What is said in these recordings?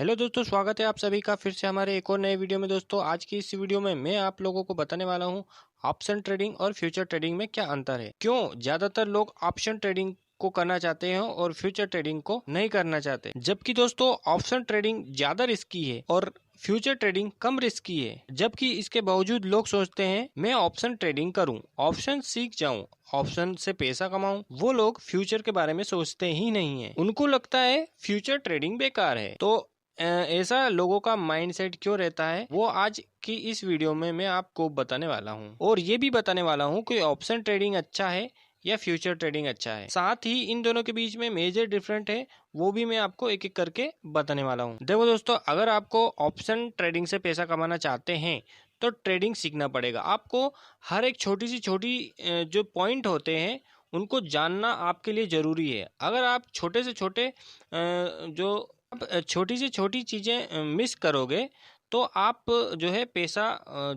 Hello दोस्तों, स्वागत है आप सभी का फिर से हमारे एक और नए वीडियो में। दोस्तों, आज की इस वीडियो में मैं आप लोगों को बताने वाला हूं ऑप्शन ट्रेडिंग और फ्यूचर ट्रेडिंग में क्या अंतर है। क्यों ज्यादातर लोग ऑप्शन ट्रेडिंग को करना चाहते हैं और फ्यूचर ट्रेडिंग को नहीं करना चाहते, जबकि दोस्तों ऑप्शन ट्रेडिंग ज्यादा रिस्की है और फ्यूचर ट्रेडिंग कम रिस्की है। जबकि इसके बावजूद लोग सोचते हैं मैं ऑप्शन ट्रेडिंग करूं, ऑप्शन सीख जाऊं, ऑप्शन से पैसा कमाऊं। वो लोग फ्यूचर के बारे में सोचते ही नहीं है। उनको लगता है फ्यूचर ट्रेडिंग बेकार है। तो ऐसा लोगों का माइंडसेट क्यों रहता है, वो आज की इस वीडियो में मैं आपको बताने वाला हूँ। और ये भी बताने वाला हूँ कि ऑप्शन ट्रेडिंग अच्छा है या फ्यूचर ट्रेडिंग अच्छा है। साथ ही इन दोनों के बीच में मेजर डिफरेंट है, वो भी मैं आपको एक एक करके बताने वाला हूँ। देखो दोस्तों, अगर आपको ऑप्शन ट्रेडिंग से पैसा कमाना चाहते हैं तो ट्रेडिंग सीखना पड़ेगा। आपको हर एक छोटी सी छोटी जो पॉइंट होते हैं उनको जानना आपके लिए जरूरी है। अगर आप छोटे से छोटे जो आप छोटी से छोटी चीजें मिस करोगे तो आप जो है पैसा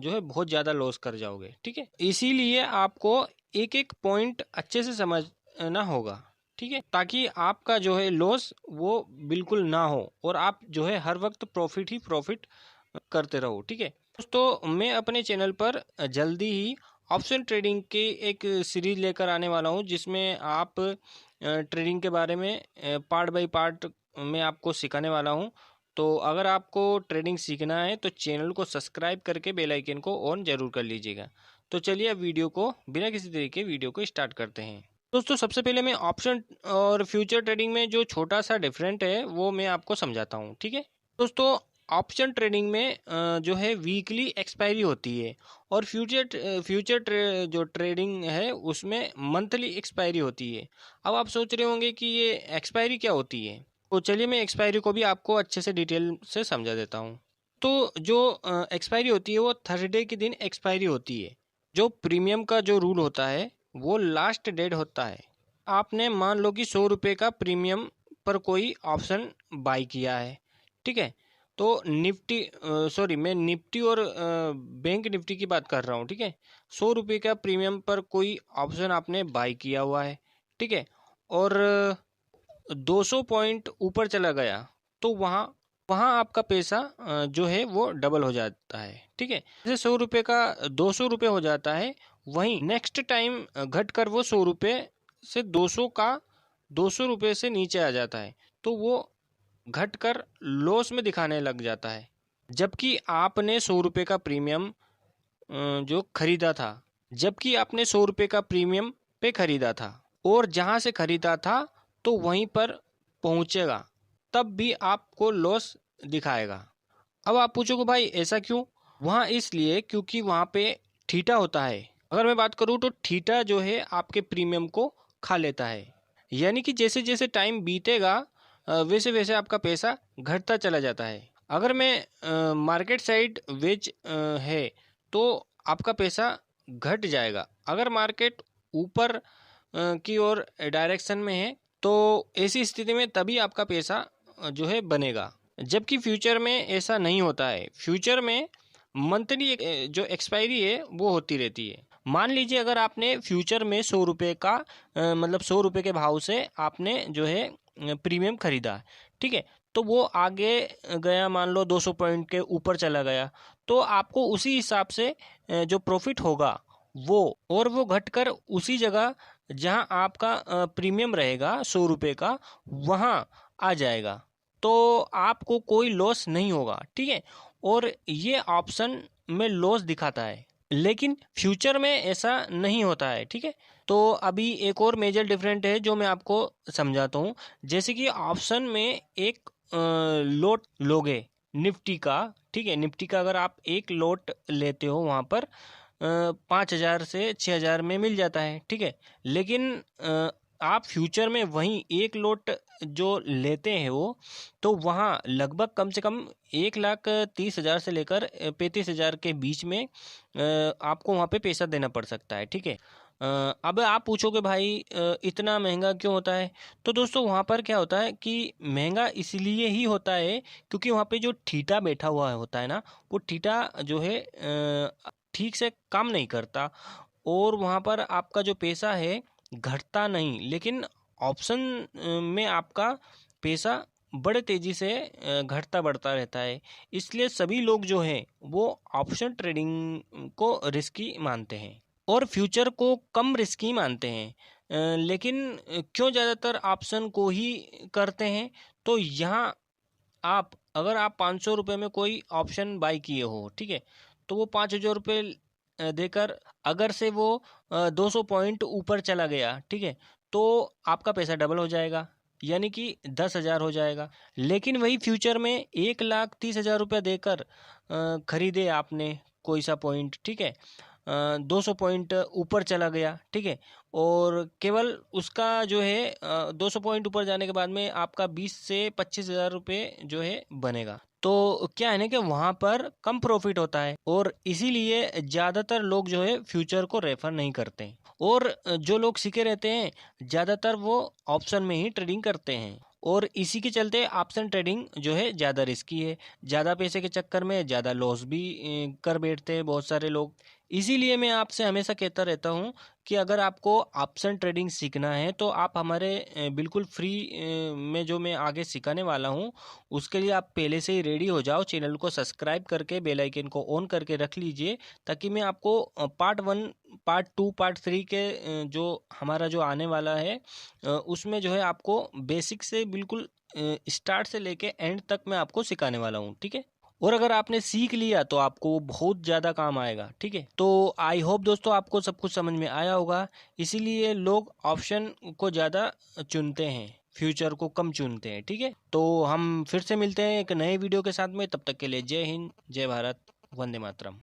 जो है बहुत ज्यादा लॉस कर जाओगे। ठीक है, इसीलिए आपको एक एक पॉइंट अच्छे से समझना होगा। ठीक है, ताकि आपका जो है लॉस वो बिल्कुल ना हो और आप जो है हर वक्त प्रॉफिट ही प्रॉफिट करते रहो। ठीक है दोस्तों, मैं अपने चैनल पर जल्दी ही ऑप्शन ट्रेडिंग के एक सीरीज लेकर आने वाला हूं, जिसमें आप ट्रेडिंग के बारे में पार्ट बाय पार्ट मैं आपको सिखाने वाला हूं। तो अगर आपको ट्रेडिंग सीखना है तो चैनल को सब्सक्राइब करके बेल आइकन को ऑन जरूर कर लीजिएगा। तो चलिए अब वीडियो को बिना किसी तरीके वीडियो को स्टार्ट करते हैं। दोस्तों, सबसे पहले मैं ऑप्शन और फ्यूचर ट्रेडिंग में जो छोटा सा डिफरेंट है वो मैं आपको समझाता हूँ। ठीक है दोस्तों, ऑप्शन ट्रेडिंग में जो है वीकली एक्सपायरी होती है और जो ट्रेडिंग है उसमें मंथली एक्सपायरी होती है। अब आप सोच रहे होंगे कि ये एक्सपायरी क्या होती है, तो चलिए मैं एक्सपायरी को भी आपको अच्छे से डिटेल से समझा देता हूँ। तो जो एक्सपायरी होती है वो थर्सडे के दिन एक्सपायरी होती है। जो प्रीमियम का जो रूल होता है वो लास्ट डेट होता है। आपने मान लो कि 100 रुपये का प्रीमियम पर कोई ऑप्शन बाई किया है। ठीक है, तो निफ्टी सॉरी मैं निफ्टी और बैंक निफ्टी की बात कर रहा हूँ। ठीक है, 100 रुपये का प्रीमियम पर कोई ऑप्शन आपने बाई किया हुआ है। ठीक है, और 200 पॉइंट ऊपर चला गया तो वहाँ वहाँ आपका पैसा जो है वो डबल हो जाता है। ठीक है, जैसे 100 रुपये का 200 रुपये हो जाता है, वहीं नेक्स्ट टाइम घट कर वो 100 रुपये से 200 का 200 रुपये से नीचे आ जाता है, तो वो घट कर लॉस में दिखाने लग जाता है। जबकि आपने 100 रुपये का प्रीमियम जो खरीदा था, जबकि आपने 100 रुपये का प्रीमियम पे खरीदा था और जहां से खरीदा था तो वहीं पर पहुंचेगा, तब भी आपको लॉस दिखाएगा। अब आप पूछोगे भाई ऐसा क्यों? वहाँ इसलिए क्योंकि वहाँ पे थीटा होता है। अगर मैं बात करूँ तो थीटा जो है आपके प्रीमियम को खा लेता है। यानी कि जैसे जैसे टाइम बीतेगा वैसे वैसे आपका पैसा घटता चला जाता है। अगर मैं मार्केट साइड वेज है तो आपका पैसा घट जाएगा। अगर मार्केट ऊपर की ओर डायरेक्शन में है तो ऐसी स्थिति में तभी आपका पैसा जो है बनेगा। जबकि फ्यूचर में ऐसा नहीं होता है। फ्यूचर में मंथली जो एक्सपायरी है वो होती रहती है। मान लीजिए अगर आपने फ्यूचर में 100 रुपये का मतलब 100 रुपये के भाव से आपने जो है प्रीमियम खरीदा। ठीक है, तो वो आगे गया, मान लो 200 पॉइंट के ऊपर चला गया, तो आपको उसी हिसाब से जो प्रॉफिट होगा वो घटकर उसी जगह जहां आपका प्रीमियम रहेगा 100 रुपये का, वहां आ जाएगा। तो आपको कोई लॉस नहीं होगा। ठीक है, और ये ऑप्शन में लॉस दिखाता है, लेकिन फ्यूचर में ऐसा नहीं होता है। ठीक है, तो अभी एक और मेजर डिफरेंट है जो मैं आपको समझाता हूँ। जैसे कि ऑप्शन में एक लोट लोगे निफ्टी का। ठीक है, निफ्टी का अगर आप एक लोट लेते हो वहाँ पर 5,000 से 6,000 में मिल जाता है। ठीक है, लेकिन आप फ्यूचर में वहीं एक लोट जो लेते हैं वो, तो वहाँ लगभग कम से कम 1,30,000 से लेकर 35,000 के बीच में आपको वहाँ पे पैसा देना पड़ सकता है। ठीक है, अब आप पूछोगे भाई इतना महंगा क्यों होता है? तो दोस्तों वहाँ पर क्या होता है कि महंगा इसलिए ही होता है क्योंकि वहाँ पे जो थीटा बैठा हुआ होता है ना, वो थीटा जो है ठीक से काम नहीं करता और वहाँ पर आपका जो पैसा है घटता नहीं, लेकिन ऑप्शन में आपका पैसा बड़े तेजी से घटता बढ़ता रहता है। इसलिए सभी लोग जो हैं वो ऑप्शन ट्रेडिंग को रिस्की मानते हैं और फ्यूचर को कम रिस्की मानते हैं। लेकिन क्यों ज़्यादातर ऑप्शन को ही करते हैं? तो यहाँ अगर आप 500 रुपये में कोई ऑप्शन बाई किए हो, ठीक है, तो वो 5,000 रुपये देकर अगर से वो 200 पॉइंट ऊपर चला गया, ठीक है, तो आपका पैसा डबल हो जाएगा, यानी कि 10,000 हो जाएगा। लेकिन वही फ्यूचर में 1,30,000 रुपया देकर खरीदे आपने कोई सा पॉइंट, ठीक है, 200 पॉइंट ऊपर चला गया, ठीक है, और केवल उसका जो है 200 पॉइंट ऊपर जाने के बाद में आपका 20 से 25,000 रुपये जो है बनेगा। तो क्या है ना कि वहाँ पर कम प्रॉफिट होता है और इसीलिए ज़्यादातर लोग जो है फ्यूचर को रेफर नहीं करते हैं। और जो लोग सीखे रहते हैं ज़्यादातर वो ऑप्शन में ही ट्रेडिंग करते हैं और इसी के चलते ऑप्शन ट्रेडिंग जो है ज़्यादा रिस्की है। ज़्यादा पैसे के चक्कर में ज़्यादा लॉस भी कर बैठते हैं बहुत सारे लोग। इसीलिए मैं आपसे हमेशा कहता रहता हूँ कि अगर आपको ऑप्शन ट्रेडिंग सीखना है तो आप हमारे बिल्कुल फ्री में जो मैं आगे सिखाने वाला हूँ उसके लिए आप पहले से ही रेडी हो जाओ। चैनल को सब्सक्राइब करके बेल आइकन को ऑन करके रख लीजिए ताकि मैं आपको पार्ट 1, पार्ट 2, पार्ट 3 के जो हमारा जो आने वाला है उसमें जो है आपको बेसिक से बिल्कुल स्टार्ट से लेके एंड तक मैं आपको सिखाने वाला हूँ, ठीक है। और अगर आपने सीख लिया तो आपको वो बहुत ज़्यादा काम आएगा, ठीक है। तो आई होप दोस्तों आपको सब कुछ समझ में आया होगा। इसीलिए लोग ऑप्शन को ज़्यादा चुनते हैं, फ्यूचर को कम चुनते हैं, ठीक है। तो हम फिर से मिलते हैं एक नए वीडियो के साथ में, तब तक के लिए जय हिंद, जय भारत, वंदे मातरम।